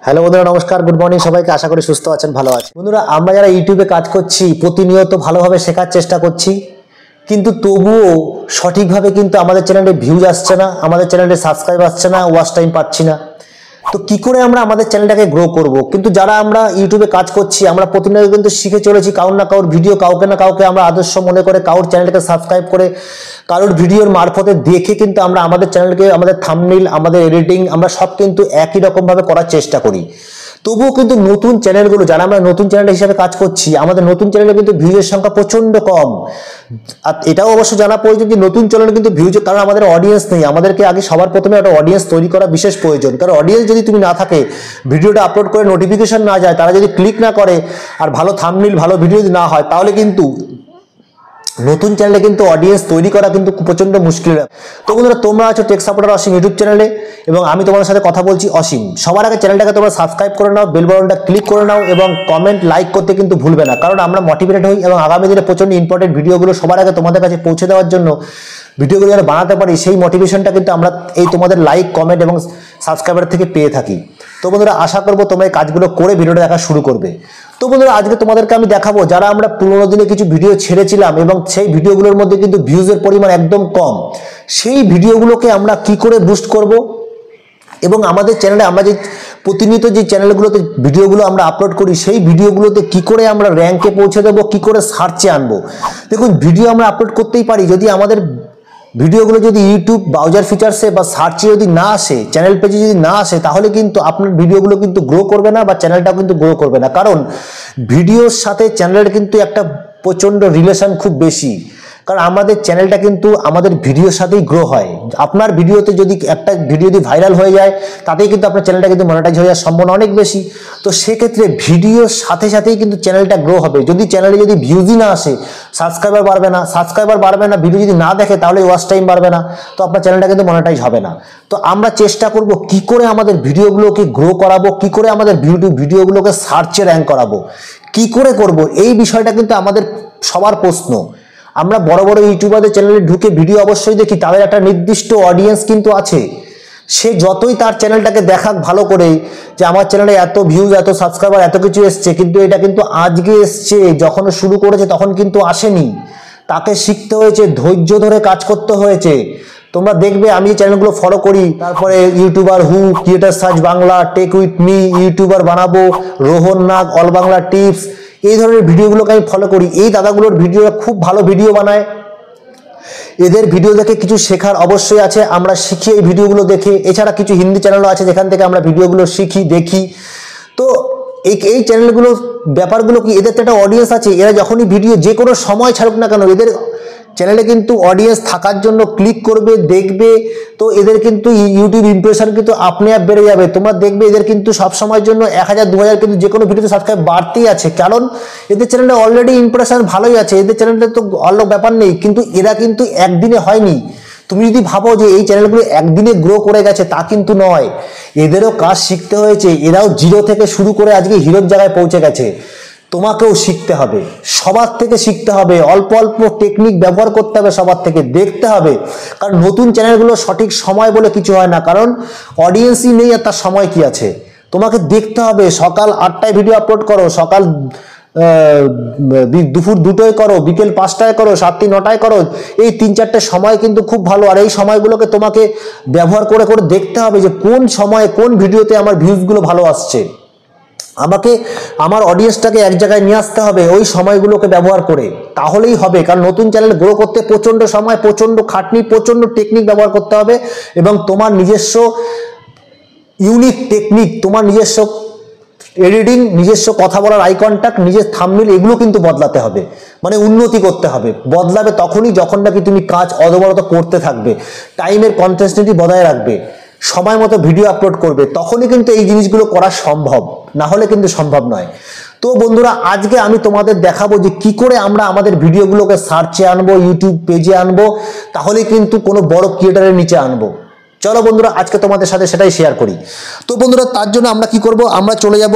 Hello বন্ধুরা, নমস্কার, good morning সবাইকে। আশা করি সুস্থ আছেন, ভালো আছেন। বন্ধুরা, আমরা যারা ইউটিউবে কাজ করছি প্রতিনিয়ত ভালোভাবে শেখার চেষ্টা করছি, কিন্তু তবুও সঠিকভাবে কিন্তু আমাদের চ্যানেলে ভিউজ আসছে না, আমাদের চ্যানেলে সাবস্ক্রাইব আসছে না, ওয়াচ টাইম পাচ্ছি না। তো কি করে আমরা আমাদের চ্যানেলটাকে গ্রো করব? কিন্তু যারা আমরা ইউটিউবে কাজ করছি আমরা প্রতিনিয়ত কিন্তু শিখে চলেছি কারোর না কারোর ভিডিও, কাউকে না কাউকে আমরা আদর্শ মনে করে কারোর চ্যানেলটাকে সাবস্ক্রাইব করে কারোর ভিডিওর মারফতে দেখে কিন্তু আমরা আমাদের চ্যানেলকে, আমাদের থাম্বনেইল, আমাদের এডিটিং আমরা সব কিন্তু একই রকমভাবে করার চেষ্টা করি। তবুও কিন্তু নতুন চ্যানেলগুলো, যারা আমরা নতুন চ্যানেল হিসাবে কাজ করছি, আমাদের নতুন চ্যানেলে কিন্তু ভিউজের সংখ্যা প্রচণ্ড কম। আর এটাও অবশ্য জানা প্রয়োজন যে নতুন চ্যানেলে কিন্তু ভিউজের, কারণ আমাদের অডিয়েন্স নেই। আমাদেরকে আগে সবার প্রথমে একটা অডিয়েন্স তৈরি করা বিশেষ প্রয়োজন, কারণ অডিয়েন্স যদি তুমি না থাকে, ভিডিওটা আপলোড করে নোটিফিকেশন না যায়, তারা যদি ক্লিক না করে আর ভালো থাম্বনেইল, ভালো ভিডিও যদি না হয়, তাহলে কিন্তু নতুন চ্যানেলে কিন্তু অডিয়েন্স তৈরি করা কিন্তু প্রচন্ড মুশকিল। তো বন্ধুরা, তোমরা আছো টেক সাপোর্টার অসীম ইউটিউব চ্যানেলে এবং আমি তোমাদের সাথে কথা বলছি অসীম। সবার আগে চ্যানেলটাকে তোমরা সাবস্ক্রাইব করে নাও, বেল বাটনটা ক্লিক করে নাও এবং কমেন্ট লাইক করতে কিন্তু ভুলবে না, কারণ আমরা মোটিভেটেড হই এবং আগামী দিনে প্রচন্ড ইম্পর্টেন্ট ভিডিওগুলো সবার আগে তোমাদের কাছে পৌঁছে দেওয়ার জন্য, ভিডিওগুলো যেন বানাতে পারি, সেই মোটিভেশনটা কিন্তু আমরা এই তোমাদের লাইক, কমেন্ট এবং সাবস্ক্রাইবার থেকে পেয়ে থাকি। তো বন্ধুরা, আশা করবো তোমরা এই কাজগুলো করে ভিডিওটা দেখা শুরু করবে। তো বন্ধুরা, আজকে তোমাদেরকে আমি দেখাবো যারা আমরা পুরোনো দিনে কিছু ভিডিও ছেড়েছিলাম এবং সেই ভিডিওগুলোর মধ্যে কিন্তু ভিউজের পরিমাণ একদম কম, সেই ভিডিওগুলোকে আমরা কি করে বুস্ট করব এবং আমাদের চ্যানেলে আমরা যে প্রতিনিয়ত যে চ্যানেলগুলোতে ভিডিওগুলো আমরা আপলোড করি, সেই ভিডিওগুলোতে কি করে আমরা র্যাঙ্কে পৌঁছে দেবো, কি করে সার্চে আনবো। দেখুন, ভিডিও আমরা আপলোড করতেই পারি, যদি আমাদের ভিডিওগুলো যদি ইউটিউব ব্রাউজার ফিচার্সে বা সার্চে যদি না আসে, চ্যানেল পেজে যদি না আসে, তাহলে কিন্তু আপনার ভিডিওগুলো কিন্তু গ্রো করবে না বা চ্যানেলটাও কিন্তু গ্রো করবে না। কারণ ভিডিওর সাথে চ্যানেলের কিন্তু একটা প্রচণ্ড রিলেশন খুব বেশি, কারণ আমাদের চ্যানেলটা কিন্তু আমাদের ভিডিওর সাথেই গ্রো হয়। আপনার ভিডিওতে যদি একটা ভিডিও যদি ভাইরাল হয়ে যায়, তাতেই কিন্তু আপনার চ্যানেলটা কিন্তু মনিটাইজ হয়ে যাওয়ার সম্ভাবনা অনেক বেশি। তো সেক্ষেত্রে ভিডিওর সাথে সাথেই কিন্তু চ্যানেলটা গ্রো হবে। যদি চ্যানেলে যদি ভিউজই না আসে, সাবস্ক্রাইবার বাড়বে না, ভিডিও যদি না দেখে, তাহলে ওয়াচ টাইম বাড়বে না, তো আপনার চ্যানেলটা কিন্তু মনিটাইজ হবে না। তো আমরা চেষ্টা করব কি করে আমাদের ভিডিওগুলোকে গ্রো করাবো, কি করে আমাদের ভিডিওগুলোকে সার্চে র্যাঙ্ক করাবো, কি করে করব, এই বিষয়টা কিন্তু আমাদের সবার প্রশ্ন। আমরা বড় বড় ইউটিউবারদের চ্যানেলে ঢুকে ভিডিও অবশ্যই দেখি, তাদের একটা নির্দিষ্ট অডিয়েন্স কিন্তু আছে। সে যতই তার চ্যানেলটাকে দেখাক ভালো করে যে আমার চ্যানেলে এত ভিউজ, এত সাবস্ক্রাইবার, এত কিছু এসছে, কিন্তু এটা কিন্তু আজকে এসছে, যখন শুরু করেছে তখন কিন্তু আসেনি। তাকে শিখতে হয়েছে, ধৈর্য ধরে কাজ করতে হয়েছে। তোমরা দেখবে, আমি চ্যানেলগুলো ফলো করি, তারপরে YouTuber who, creator search Bangla, tech with me, YouTuber বানাবো, রোহন নাগ, অল বাংলা টিপস, এই ধরনের ভিডিওগুলোকে আমি ফলো করি। এই দাদাগুলোর ভিডিও খুব ভালো ভিডিও বানায়, এদের ভিডিও দেখে কিছু শেখার অবশ্যই আছে, আমরা শিখি এই ভিডিওগুলো দেখে। এছাড়া কিছু হিন্দি চ্যানেলও আছে যেখান থেকে আমরা ভিডিওগুলো শিখি, দেখি। তো এই চ্যানেলগুলো ব্যাপারগুলো কি, এদের তো একটা অডিয়েন্স আছে। এরা যখনই ভিডিও যে কোনো সময় ছাড়ুক না কেন, এদের চ্যানেলে কিন্তু অডিয়েন্স থাকার জন্য ক্লিক করবে, দেখবে। তো এদের কিন্তু ইউটিউব ইমপ্রেশন কিন্তু আপনি আপ বেড়ে যাবে। তোমরা দেখবে এদের কিন্তু সব সময়ের জন্য 1000 2000 কিন্তু যে কোনো ভিডিওতে সাবস্ক্রাইব বাড়তেই আছে, কারণ এদের চ্যানেলে অলরেডি ইমপ্রেশন ভালোই আছে। এদের চ্যানেলে তো অন্য ব্যাপার নেই, কিন্তু এরা কিন্তু একদিনে হয়নি। তুমি যদি ভাবো যে এই চ্যানেলগুলো একদিনে গ্রো করে গেছে, তা কিন্তু নয়। এদেরও কাজ শিখতে হয়েছে, এরাও জিরো থেকে শুরু করে আজকে হিরোর জায়গায় পৌঁছে গেছে। তোমাকেও শিখতে হবে, সবার থেকে শিখতে হবে, অল্প অল্প টেকনিক ব্যবহার করতে হবে, সবার থেকে দেখতে হবে। কারণ নতুন চ্যানেলগুলো সঠিক সময় বলে কিছু হয় না, কারণ অডিয়েন্সই নেই আর তার সময় কি আছে। তোমাকে দেখতে হবে, সকাল 8টায় ভিডিও আপলোড করো, সকাল দুপুর 2টোয় করো, বিকেল 5টায় করো, 7টা 9টায় করো, এই 3-4টে সময় কিন্তু খুব ভালো। আর এই সময়গুলোকে তোমাকে ব্যবহার করে করে দেখতে হবে যে কোন সময়ে কোন ভিডিওতে আমার ভিউজগুলো ভালো আসছে। আমাকে আমার অডিয়েন্সটাকে এক জায়গায় নিয়ে আসতে হবে ওই সময়গুলোকে ব্যবহার করে, তাহলেই হবে। কারণ নতুন চ্যানেল গ্রো করতে প্রচণ্ড সময়, প্রচণ্ড খাটনি, প্রচণ্ড টেকনিক ব্যবহার করতে হবে এবং তোমার নিজস্ব ইউনিক টেকনিক, তোমার নিজস্ব এডিটিং, নিজস্ব কথা বলার আই কন্ট্যাক্ট, নিজের থাম্বনেইল, এগুলো কিন্তু বদলাতে হবে। মানে উন্নতি করতে হবে। বদলাবে তখনই যখন নাকি তুমি কাজ অনবরত করতে থাকবে, টাইমের কনসিস্টেন্সি বজায় রাখবে, সময় মতো ভিডিও আপলোড করবে, তখনই কিন্তু এই জিনিসগুলো করা সম্ভব, না হলে কিন্তু সম্ভব নয়। তো বন্ধুরা, আজকে আমি তোমাদের দেখাবো যে কি করে আমরা আমাদের ভিডিওগুলোকে সার্চে আনবো, ইউটিউব পেজে আনবো, তাহলে কিন্তু কোনো বড় ক্রিয়েটারের নিচে আনবো। চলো বন্ধুরা, আজকে তোমাদের সাথে সেটাই শেয়ার করি। তো বন্ধুরা, তার জন্য আমরা কি করব, আমরা চলে যাব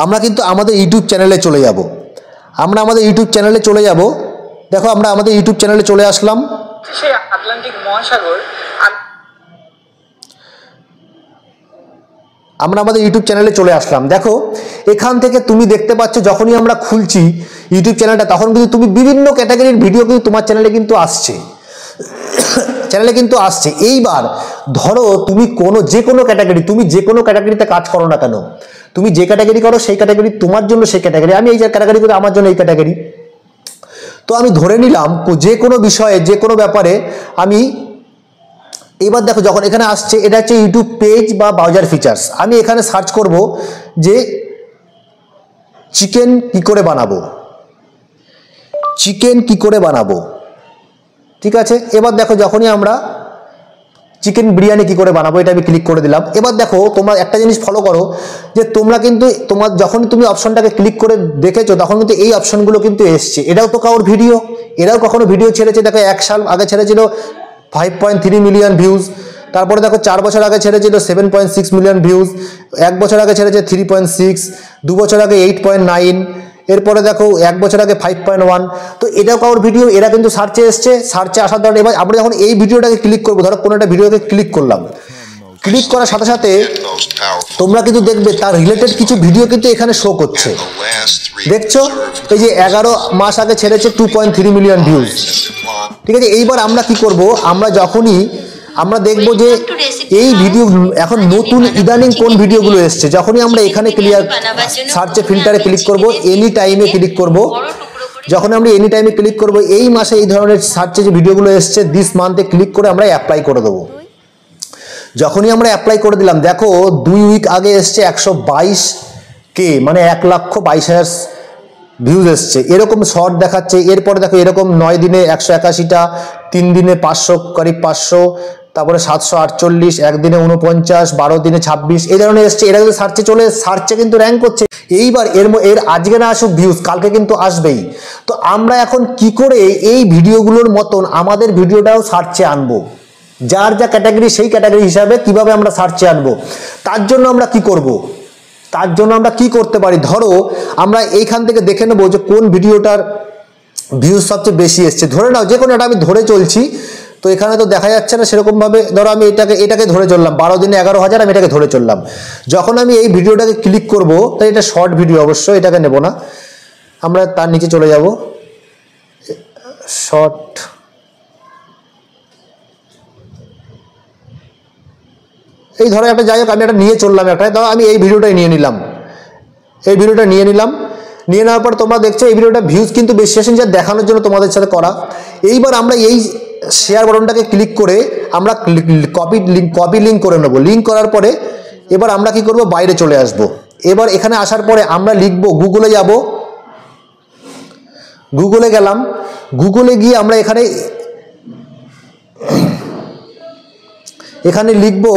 আমরা কিন্তু আমাদের ইউটিউব চ্যানেলে চলে যাব। আমরা আমাদের ইউটিউব চ্যানেলে চলে যাব। দেখো, আমরা আমাদের ইউটিউব চ্যানেলে চলে আসলাম। আটলান্টিক মহাসাগর আমরা আমাদের ইউটিউব চ্যানেলে চলে আসলাম। দেখো এখান থেকে তুমি দেখতে পাচ্ছ যখনই আমরা খুলছি ইউটিউব চ্যানেলটা, তখন কিন্তু তুমি বিভিন্ন ক্যাটাগরির ভিডিও কিন্তু তোমার চ্যানেলে কিন্তু আসছে, এইবার ধরো তুমি যে কোনো ক্যাটাগরি, তুমি যে কোনো ক্যাটাগরিতে কাজ করো না কেন, তুমি যে ক্যাটাগরি করো সেই ক্যাটাগরি তোমার জন্য সেই ক্যাটাগরি, আমি এই যে ক্যাটাগরি করি আমার জন্য এই ক্যাটাগরি। তো আমি ধরে নিলাম যে কোনো বিষয়ে যে কোনো ব্যাপারে আমি এবার দেখো যখন এখানে আসছে এটা হচ্ছে ইউটিউব পেজ বা ব্রাউজার ফিচার্স, আমি এখানে সার্চ করব যে চিকেন কি করে বানাবো, ঠিক আছে। এবার দেখো যখনই আমরা চিকেন বিরিয়ানি কি করে বানাবো এটা আমি ক্লিক করে দিলাম। এবার দেখো তোমরা একটা জিনিস ফলো করো যে তোমরা কিন্তু যখনই তুমি অপশনটাকে ক্লিক করে দেখেছো তখন কিন্তু এই অপশনগুলো কিন্তু এসছে। এটাও তো কারোর ভিডিও, এরাও কখনো ভিডিও ছেড়েছে, দেখো 1 সাল আগে ছেড়েছিল 5.3 মিলিয়ন ভিউজ, তারপরে দেখো 4 বছর আগে ছেড়েছিল 7.6 মিলিয়ন ভিউজ, 1 বছর আগে ছেড়েছে 3.6, 2 বছর আগে 8.9, এরপরে দেখো 1 বছর আগে 5.1। তো এটাও কারোর ভিডিও, এরা কিন্তু সার্চে এসছে, সার্চে আসার ধরনের। এবার আমরা যখন এই ভিডিওটাকে ক্লিক করবো, ধরো কোনো একটা ভিডিওকে ক্লিক করলাম, ক্লিক করার সাথে সাথে তোমরা কিন্তু দেখবে তার রিলেটেড কিছু ভিডিও কিন্তু এখানে শো করছে, দেখছো এই যে 11 মাস আগে ছেড়েছে 2.3 মিলিয়ন ভিউজ, ঠিক আছে। এইবার আমরা কি করব, আমরা যখনই আমরা দেখব যে এই ভিডিও এখন নতুন ইদানিং কোন ভিডিওগুলো এসছে, যখনই আমরা এখানে সার্চে ফিল্টারে ক্লিক করব, এনি টাইমে ক্লিক করব, যখন আমরা এনি টাইমে ক্লিক করব এই মাসে এই ধরনের সার্চে যে ভিডিওগুলো এসছে দিস মান্থে ক্লিক করে আমরা অ্যাপ্লাই করে দেবো। যখনই আমরা অ্যাপ্লাই করে দিলাম দেখো 2 উইক আগে এসছে 122K, মানে 1,22,000 ভিউজ এসছে, এরকম শর্ট দেখাচ্ছে। এরপরে দেখো এরকম 9 দিনে 181টা, 3 দিনে 500 করিব 500, তারপরে 748, 1 দিনে 49, 12 দিনে 26, এই ধরনের এসছে। এরা কিন্তু সার্চে কিন্তু র্যাঙ্ক করছে। এইবার এর আজকে না আসুক ভিউজ, কালকে কিন্তু আসবেই। তো আমরা এখন কি করে এই ভিডিওগুলোর মতন আমাদের ভিডিওটাও সার্চে আনবো, যার যা ক্যাটাগরি সেই ক্যাটাগরি হিসাবে কিভাবে আমরা সার্চে আনবো, তার জন্য আমরা কি করতে পারি। ধরো আমরা এইখান থেকে দেখে নেবো যে কোন ভিডিওটার ভিউজ সবচেয়ে বেশি এসছে, ধরে নাও যে কোনো একটা আমি ধরে চলছি, তো এখানে তো দেখা যাচ্ছে না সেরকম ভাবে। ধরো আমি এটাকে ধরে চললাম, 12 দিনে 11,000, আমি এটাকে ধরে চললাম। যখন আমি এই ভিডিওটাকে ক্লিক করব, তাই এটা শর্ট ভিডিও অবশ্য, এটাকে নেব না, আমরা তার নিচে চলে যাব, শর্ট, এই ধরো একটা, যাই হোক আমি একটা নিয়ে চললাম একটা, ধরো আমি এই ভিডিওটাই নিয়ে নিলাম, নিয়ে নেওয়ার পর তোমরা দেখছো এই ভিডিওটা ভিউজ কিন্তু বেশি আসেন, যা দেখানোর জন্য তোমাদের সাথে করা। এইবার আমরা এই শেয়ার বাটনটাকে ক্লিক করে আমরা কপি লিঙ্ক করে নেবো। লিঙ্ক করার পরে এবার আমরা কি করব, বাইরে চলে আসব। এবার এখানে আসার পরে আমরা লিখবো, গুগলে যাব, গুগলে গেলাম, গুগলে গিয়ে আমরা এখানে লিখবো,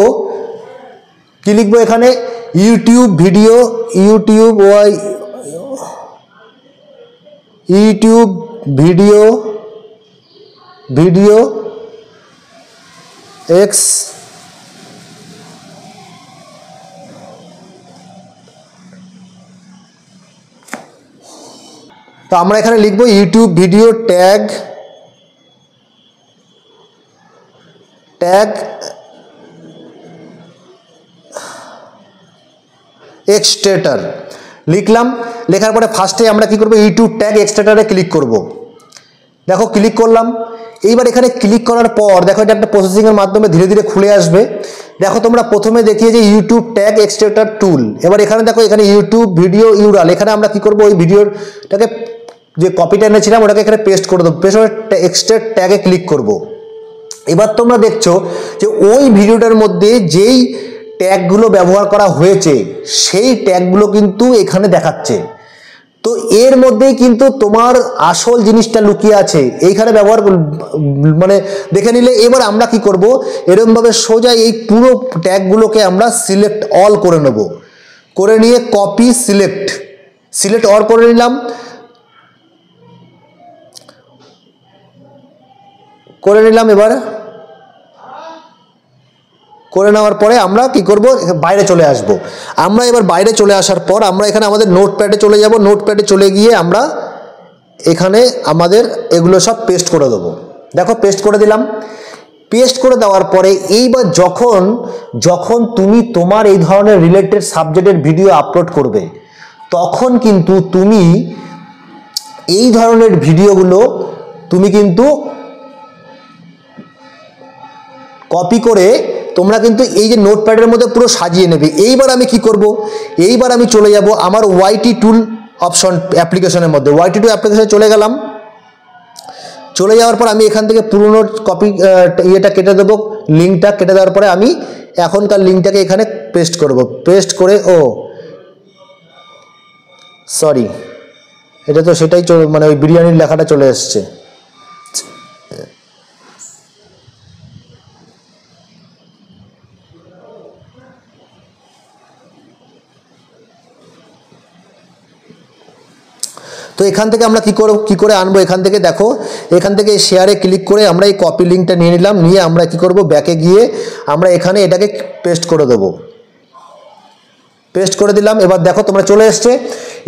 কি লিখবো, এখানে ইউটিউব ভিডিও এক্স তো আমরা এখানে লিখবো ইউটিউব ভিডিও ট্যাগ এক্সট্রেটার লিখলাম। লেখার পরে ফার্স্টে আমরা কি করব, ইউটিউব ট্যাগ এক্সট্রেটারে ক্লিক করব। দেখো ক্লিক করলাম। এইবার এখানে ক্লিক করার পর দেখো এটা একটা প্রসেসিংয়ের মাধ্যমে ধীরে ধীরে খুলে আসবে। দেখো তোমরা প্রথমে দেখিয়ে যে ইউটিউব ট্যাগ এক্সট্রেটার টুল। এবার এখানে দেখো এখানে ইউটিউব ভিডিও ইউরাল, এখানে আমরা কি করব, ওই ভিডিওটাকে যে কপিটা এনেছিলাম ওটাকে এখানে পেস্ট করে দেবো, পেস্ট করে এক্সট্রেট ট্যাগে ক্লিক করব। এবার তোমরা দেখছো যে ওই ভিডিওটার মধ্যে যেই ট্যাগগুলো ব্যবহার করা হয়েছে সেই ট্যাগগুলো কিন্তু এখানে দেখাচ্ছে। তো এর মধ্যেই কিন্তু তোমার আসল জিনিসটা লুকিয়ে আছে, এইখানে ব্যবহার মানে দেখে নিলে। এবার আমরা কি করব, এরকমভাবে সোজা এই পুরো ট্যাগগুলোকে আমরা সিলেক্ট অল করে নেব, করে নিয়ে কপি সিলেক্ট অল করে নিলাম। এবার করে নেওয়ার পরে আমরা কি করব, বাইরে চলে আসব। আমরা এবার বাইরে চলে আসার পর আমরা এখানে আমাদের নোটপ্যাডে চলে যাব। নোটপ্যাডে চলে গিয়ে আমরা এখানে আমাদের এগুলো সব পেস্ট করে দেবো। দেখো পেস্ট করে দিলাম। পেস্ট করে দেওয়ার পরে এইবার যখন যখন তুমি তোমার এই ধরনের রিলেটেড সাবজেক্টের ভিডিও আপলোড করবে, তখন কিন্তু তুমি এই ধরনের ভিডিওগুলো তুমি কিন্তু কপি করে তোমরা কিন্তু এই যে নোটপ্যাডের মধ্যে পুরো সাজিয়ে নেবে। এইবার আমি কি করব, এইবার আমি চলে যাব আমার ওয়াইটি টুল অপশন অ্যাপ্লিকেশনের মধ্যে। ওয়াইটি টুল অ্যাপ্লিকেশনে চলে গেলাম। চলে যাওয়ার পর আমি এখান থেকে পুরনো কপি ইয়েটা কেটে দেবো, লিঙ্কটা কেটে দেওয়ার পরে আমি এখনকার লিঙ্কটাকে এখানে পেস্ট করব। পেস্ট করে সরি, এটা তো সেটাই মানে ওই বিরিয়ানির লেখাটা চলে এসছে। তো এখান থেকে আমরা কি করে আনবো, এখান থেকে দেখো, এখান থেকে শেয়ারে ক্লিক করে আমরা এই কপি লিঙ্কটা নিয়ে নিলাম। নিয়ে আমরা কি করব, ব্যাকে গিয়ে আমরা এখানে এটাকে পেস্ট করে দেবো। পেস্ট করে দিলাম। এবার দেখো তোমরা চলে এসছে।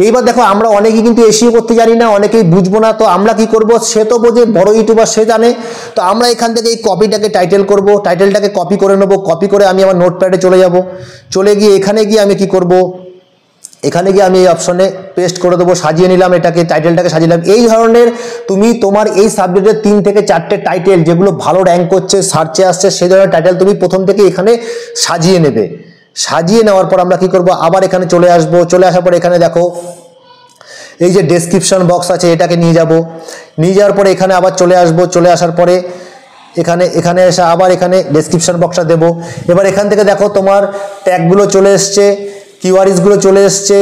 এইবার দেখো আমরা অনেকেই কিন্তু এসিও করতে জানি না, অনেকেই বুঝবো না। তো আমরা কি করব, সে তো বোঝে, বড় ইউটিউবার সে জানে। তো আমরা এখান থেকে এই কপিটাকে টাইটেল করব, টাইটেলটাকে কপি করে নেবো। কপি করে আমি আমার নোটপ্যাডে চলে যাব। চলে গিয়ে এখানে গিয়ে আমি কি করব, এখানে গিয়ে আমি এই অপশনে পেস্ট করে দেবো। সাজিয়ে নিলাম, এটাকে টাইটেলটাকে সাজিয়ে নিলাম। এই ধরনের তুমি তোমার এই সাবজেক্টের 3 থেকে 4টে টাইটেল যেগুলো ভালো র্যাঙ্ক করছে, সার্চে আসছে, সেই ধরনের টাইটেল তুমি প্রথম থেকে এখানে সাজিয়ে নেবে। সাজিয়ে নেওয়ার পর আমরা কি করব, আবার এখানে চলে আসব। চলে আসার পর এখানে দেখো এই যে ডেসক্রিপশন বক্স আছে, এটাকে নিয়ে যাব। নিয়ে যাওয়ার পরে এখানে আবার চলে আসব। চলে আসার পরে এখানে এসে আবার এখানে ডেসক্রিপশন বক্সটা দেবো। এবার এখান থেকে দেখো তোমার ট্যাগগুলো চলে এসছে, কিওয়ার্ডসগুলো চলে এসছে,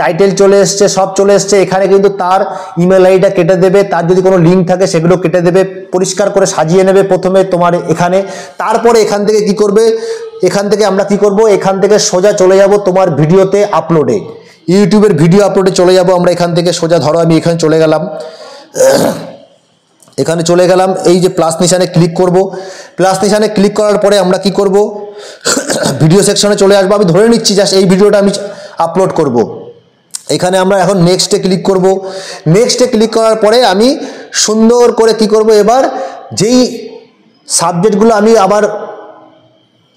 টাইটেল চলে এসছে, সব চলে এসছে। এখানে কিন্তু তার ইমেল আইডিটা কেটে দেবে, তার যদি কোনো লিঙ্ক থাকে সেগুলো কেটে দেবে, পরিষ্কার করে সাজিয়ে নেবে প্রথমে তোমার এখানে। তারপরে এখান থেকে কি করবে, এখান থেকে আমরা কি করব, এখান থেকে সোজা চলে যাব তোমার ভিডিওতে আপলোডে, ইউটিউবের ভিডিও আপলোডে চলে যাব আমরা। এখান থেকে সোজা ধরো আমি এখানে চলে গেলাম, এখানে চলে গেলাম। এই যে প্লাস নিশানে ক্লিক করব। প্লাস নিশানে ক্লিক করার পরে আমরা কি করব, ভিডিও সেকশনে চলে আসবো। আমি ধরে নিচ্ছি জাস্ট এই ভিডিওটা আমি আপলোড করব। এখানে আমরা এখন নেক্সটে ক্লিক করব। নেক্সটে ক্লিক করার পরে আমি সুন্দর করে কি করব, এবার যেই সাবজেক্টগুলো আমি আবার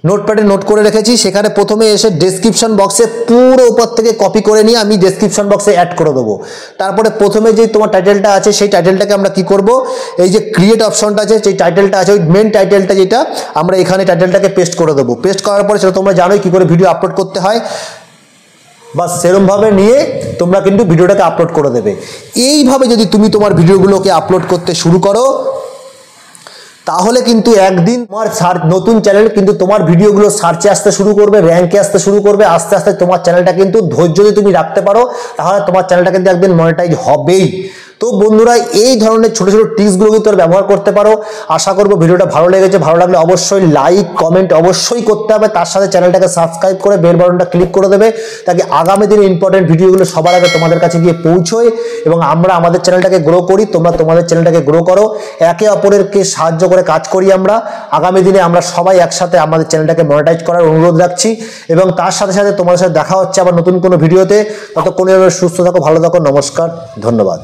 নোটপ্যাডে নোট করে রেখেছি, সেখানে প্রথমে এসে ডেসক্রিপশন বক্সে পুরো উপর থেকে কপি করে নিয়ে আমি ডেসক্রিপশন বক্সে অ্যাড করে দেবো। তারপরে প্রথমে যে তোমার টাইটেলটা আছে, সেই টাইটেলটাকে আমরা কি করব, এই যে ক্রিয়েট অপশনটা আছে, সেই টাইটেলটা আছে, ওই মেন টাইটেলটা যেটা, আমরা এখানে টাইটেলটাকে পেস্ট করে দেবো। পেস্ট করার পরে সেটা তোমরা জানোই কী করে ভিডিও আপলোড করতে হয়। বাস সেরমভাবে নিয়ে তোমরা কিন্তু ভিডিওটাকে আপলোড করে দেবে। এইভাবে যদি তুমি তোমার ভিডিওগুলোকে আপলোড করতে শুরু করো, তাহলে কিন্তু একদিন তোমার নতুন চ্যানেল কিন্তু তোমার ভিডিওগুলো সার্চে আসতে শুরু করবে, র্যাঙ্কে আসতে শুরু করবে। আস্তে আস্তে তোমার চ্যানেলটা কিন্তু ধৈর্য যদি তুমি রাখতে পারো, তাহলে তোমার চ্যানেলটা কিন্তু একদিন মনিটাইজ হবেই। তো বন্ধুরা, এই ধরনের ছোট ছোট টিপসগুলো কিন্তু ব্যবহার করতে পারো। আশা করবো ভিডিওটা ভালো লেগেছে। ভালো লাগলে অবশ্যই লাইক কমেন্ট অবশ্যই করতে হবে। তার সাথে চ্যানেলটাকে সাবস্ক্রাইব করে বেল বাটনটা ক্লিক করে দেবে, তাকে আগামী দিনে ইম্পর্টেন্ট ভিডিওগুলো সবার আগে তোমাদের কাছে গিয়ে পৌঁছয় এবং আমরা আমাদের চ্যানেলটাকে গ্রো করি, তোমরা তোমাদের চ্যানেলটাকে গ্রো করো। একে অপরেরকে সাহায্য করে কাজ করি আমরা। আগামী দিনে আমরা সবাই একসাথে আমাদের চ্যানেলটাকে মনিটাইজ করার অনুরোধ রাখছি এবং তার সাথে সাথে তোমাদের সাথে দেখা হচ্ছে আবার নতুন কোনো ভিডিওতে। ততক্ষণ সুস্থ থাকো, ভালো থাকো, নমস্কার, ধন্যবাদ।